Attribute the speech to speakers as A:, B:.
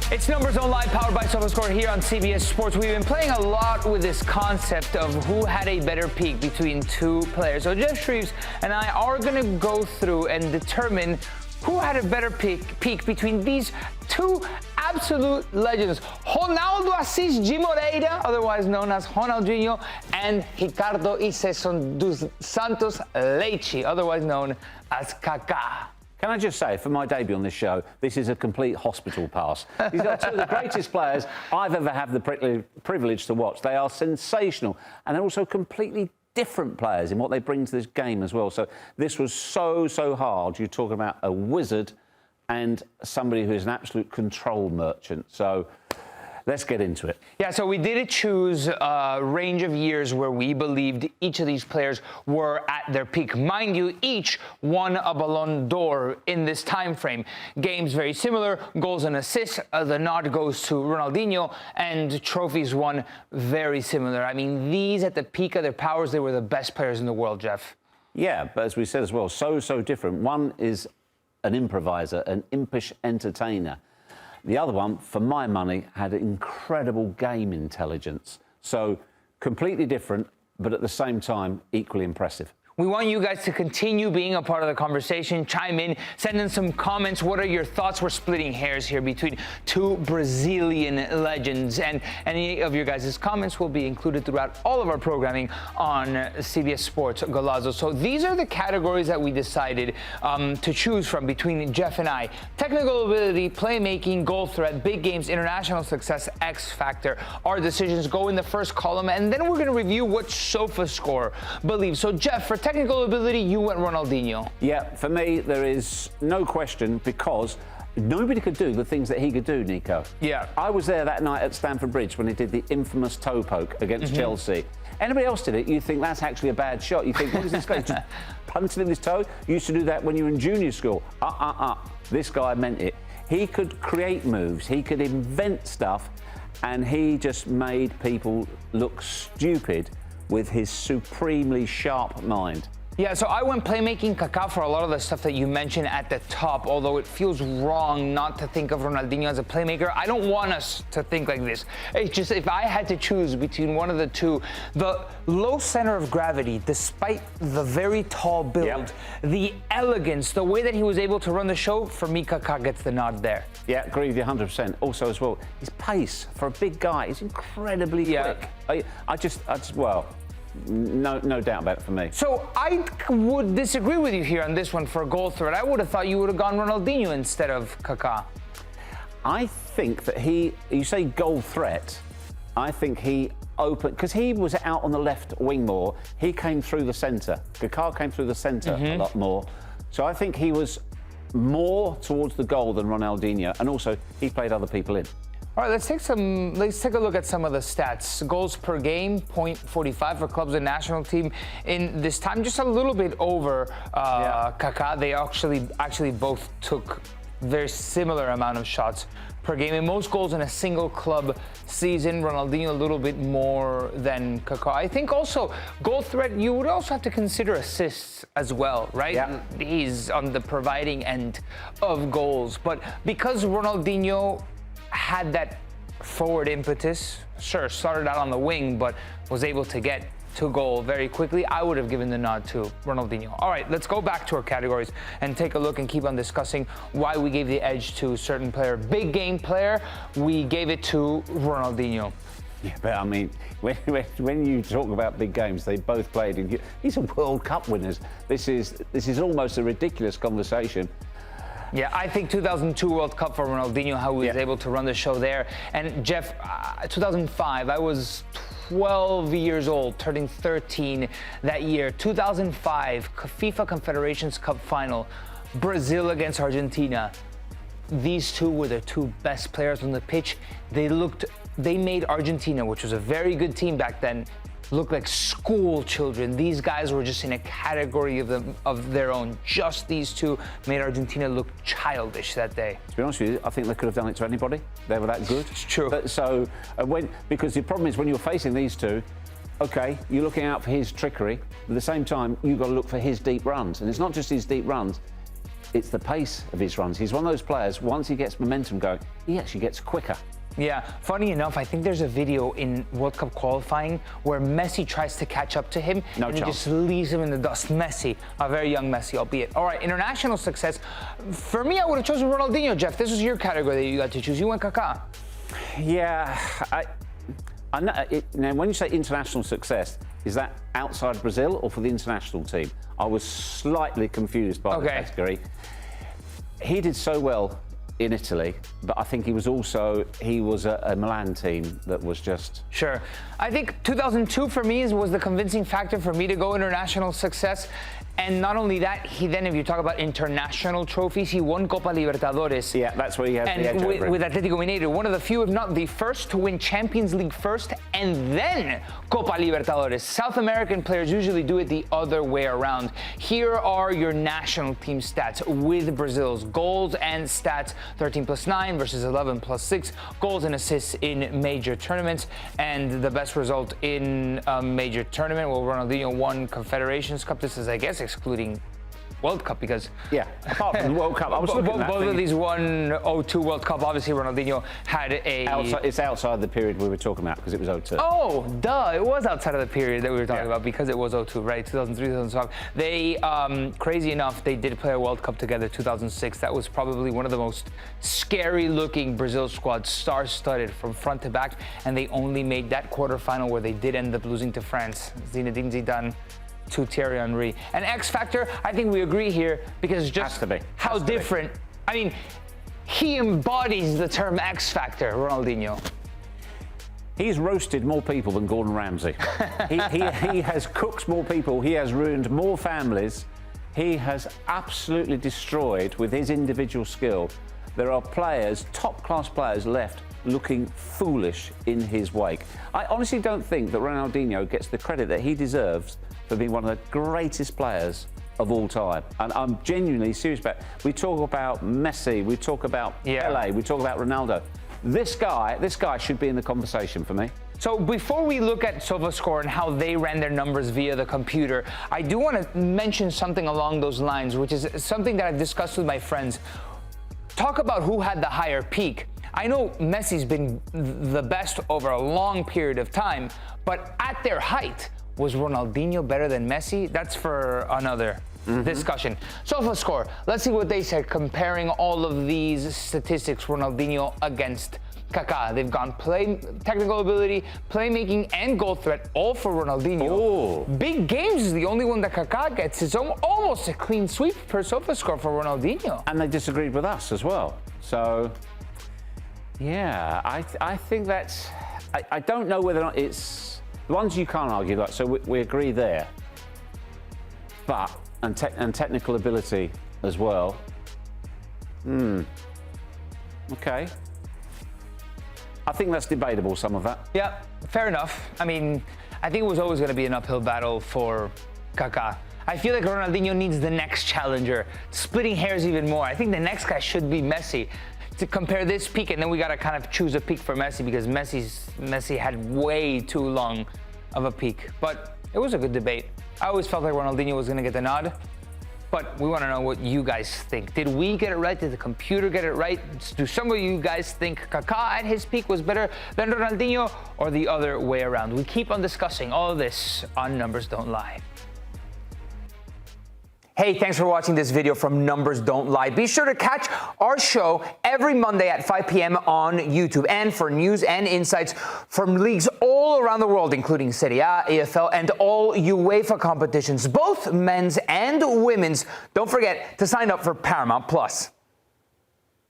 A: It's Numbers Online, powered by Sofascore here on CBS Sports. We've been playing a lot with this concept of who had a better peak between two players. So Geoff Shreeves and I are going to go through and determine who had a better peak between these two absolute legends. Ronaldo Assis G. Moreira, otherwise known as Ronaldinho, and Ricardo Iceson dos Santos Leite, otherwise known as Kaká.
B: Can I just say, for my debut on this show, this is a complete hospital pass. These are two of the greatest players I've ever had the privilege to watch. They are sensational, and they're also completely different players in what they bring to this game as well. So this was so hard. You're talking about a wizard and somebody who is an absolute control merchant. So let's get into it.
A: Yeah, so we did choose a range of years where we believed each of these players were at their peak. Mind you, each won a Ballon d'Or in this time frame. Games very similar, goals and assists. The nod goes to Ronaldinho, and trophies won very similar. I mean, these at the peak of their powers, they were the best players in the world, Geoff.
B: Yeah, but as we said as well, so different. One is an improviser, an impish entertainer. The other one, for my money, had incredible game intelligence. So completely different, but at the same time, equally impressive.
A: We want you guys to continue being a part of the conversation. Chime in, send in some comments. What are your thoughts? We're splitting hairs here between two Brazilian legends, and any of your guys' comments will be included throughout all of our programming on CBS Sports Golazo. So these are the categories that we decided to choose from between Geoff and I. Technical ability, playmaking, goal threat, big games, international success, X factor. Our decisions go in the first column, and then we're going to review what Sofascore believes. So Geoff, for technical ability, you went Ronaldinho.
B: Yeah, for me, there is no question, because nobody could do the things that he could do, Nico.
A: Yeah.
B: I was there that night at Stamford Bridge when he did the infamous toe poke against Chelsea. Anybody else did it, you think that's actually a bad shot. You think, what is this guy just punching in his toe? You used to do that when you were in junior school. This guy meant it. He could create moves, he could invent stuff, and he just made people look stupid with his supremely sharp mind.
A: Yeah, so I went playmaking, Kaká, for a lot of the stuff that you mentioned at the top, although it feels wrong not to think of Ronaldinho as a playmaker. I don't want us to think like this. It's just, if I had to choose between one of the two, the low center of gravity, despite the very tall build, the elegance, the way that he was able to run the show, for me, Kaká gets the nod there.
B: Yeah, agree with you 100%. Also, as well, his pace for a big guy is incredibly quick. I just, well, no doubt about it for me.
A: So I would disagree with you here on this one for goal threat. I would have thought you would have gone Ronaldinho instead of Kaká.
B: I think that you say goal threat, I think he opened, because he was out on the left wing more, he came through the centre. Kaká came through the centre a lot more. So I think he was more towards the goal than Ronaldinho, and also he played other people in.
A: All right, let's take a look at some of the stats. Goals per game, 0.45 for clubs and national team in this time, just a little bit over Kaká. They actually both took very similar amount of shots per game. And most goals in a single club season, Ronaldinho a little bit more than Kaká. I think also goal threat, you would also have to consider assists as well, right?
B: Yeah.
A: He's on the providing end of goals. But because Ronaldinho had that forward impetus, sure, started out on the wing, but was able to get to goal very quickly, I would have given the nod to Ronaldinho. All right, let's go back to our categories and take a look and keep on discussing why we gave the edge to a certain player. Big game player, we gave it to Ronaldinho.
B: Yeah, but I mean, when you talk about big games, they both played in. These are World Cup winners. This is almost a ridiculous conversation.
A: Yeah, I think 2002 World Cup for Ronaldinho, how he was able to run the show there. And Geoff, 2005, I was 12 years old, turning 13 that year. 2005, FIFA Confederations Cup final, Brazil against Argentina. These two were the two best players on the pitch. They made Argentina, which was a very good team back then, look like school children. These guys were just in a category of their own. Just these two made Argentina look childish that day.
B: To be honest with you, I think they could have done it to anybody. They were that good.
A: It's true.
B: But because the problem is when you're facing these two, okay, you're looking out for his trickery, but at the same time, you've got to look for his deep runs. And it's not just his deep runs. it's the pace of his runs. He's one of those players, once he gets momentum going, he actually gets quicker.
A: Yeah, funny enough, I think there's a video in World Cup qualifying where Messi tries to catch up to him and he just leaves him in the dust. Messi, a very young Messi, albeit. All right, international success. For me, I would have chosen Ronaldinho, Geoff. This was your category that you got to choose. You went Kaká.
B: Yeah, I know. Now, when you say international success, is that outside Brazil or for the international team? I was slightly confused by the category. He did so well in Italy, but I think he was a Milan team that was just...
A: Sure. I think 2002 for me was the convincing factor for me to go international success. And not only that, he then, if you talk about international trophies, he won Copa Libertadores.
B: Yeah, that's where he has the edge over him.
A: With Atlético Mineiro, one of the few, if not the first, to win Champions League first and then Copa Libertadores. South American players usually do it the other way around. Here are your national team stats with Brazil's goals and stats: 13+9 versus 11+6, goals and assists in major tournaments, and the best result in a major tournament. Well, Ronaldinho won Confederations Cup. This is, I guess, excluding World Cup, because
B: apart from the World Cup, I was looking at that.
A: Both of these won 02 World Cup. Obviously, Ronaldinho had
B: it's outside the period we were talking about because it was 02.
A: Oh, duh! It was outside of the period that we were talking about because it was 02, right? 2003, 2005. They, crazy enough, they did play a World Cup together. 2006. That was probably one of the most scary-looking Brazil squads, star-studded from front to back, and they only made that quarterfinal where they did end up losing to France. Zinedine Zidane to Thierry Henry. And X Factor, I think we agree here because just how different. I mean, he embodies the term X Factor, Ronaldinho.
B: He's roasted more people than Gordon Ramsay. he has cooked more people. He has ruined more families. He has absolutely destroyed with his individual skill. There are players, top-class players left looking foolish in his wake. I honestly don't think that Ronaldinho gets the credit that he deserves for being one of the greatest players of all time. And I'm genuinely serious about it. We talk about Messi, we talk about Pelé, we talk about Ronaldo. This guy should be in the conversation for me.
A: So before we look at Sofascore and how they ran their numbers via the computer, I do want to mention something along those lines, which is something that I've discussed with my friends. Talk about who had the higher peak. I know Messi's been the best over a long period of time, but at their height, was Ronaldinho better than Messi? That's for another discussion. Sofascore, let's see what they said comparing all of these statistics, Ronaldinho against Kaká. They've gone technical ability, playmaking, and goal threat, all for Ronaldinho.
B: Oh.
A: Big games is the only one that Kaká gets. It's almost a clean sweep per Sofascore for Ronaldinho.
B: And they disagreed with us as well. So, yeah, I think that's... I don't know whether or not it's... The ones you can't argue, like, so we agree there. But, and technical ability as well. Okay. I think that's debatable, some of that.
A: Yeah, fair enough. I mean, I think it was always going to be an uphill battle for Kaká. I feel like Ronaldinho needs the next challenger, splitting hairs even more. I think the next guy should be Messi. To compare this peak, and then we got to kind of choose a peak for Messi because Messi had way too long of a peak. But it was a good debate. I always felt like Ronaldinho was going to get the nod, but we want to know what you guys think. Did we get it right? Did the computer get it right? Do some of you guys think Kaká at his peak was better than Ronaldinho, or the other way around? We keep on discussing all of this on Numbers Don't Lie. Hey, thanks for watching this video from Numbers Don't Lie. Be sure to catch our show every Monday at 5 p.m. on YouTube. And for news and insights from leagues all around the world, including Serie A, EFL, and all UEFA competitions, both men's and women's, don't forget to sign up for Paramount+.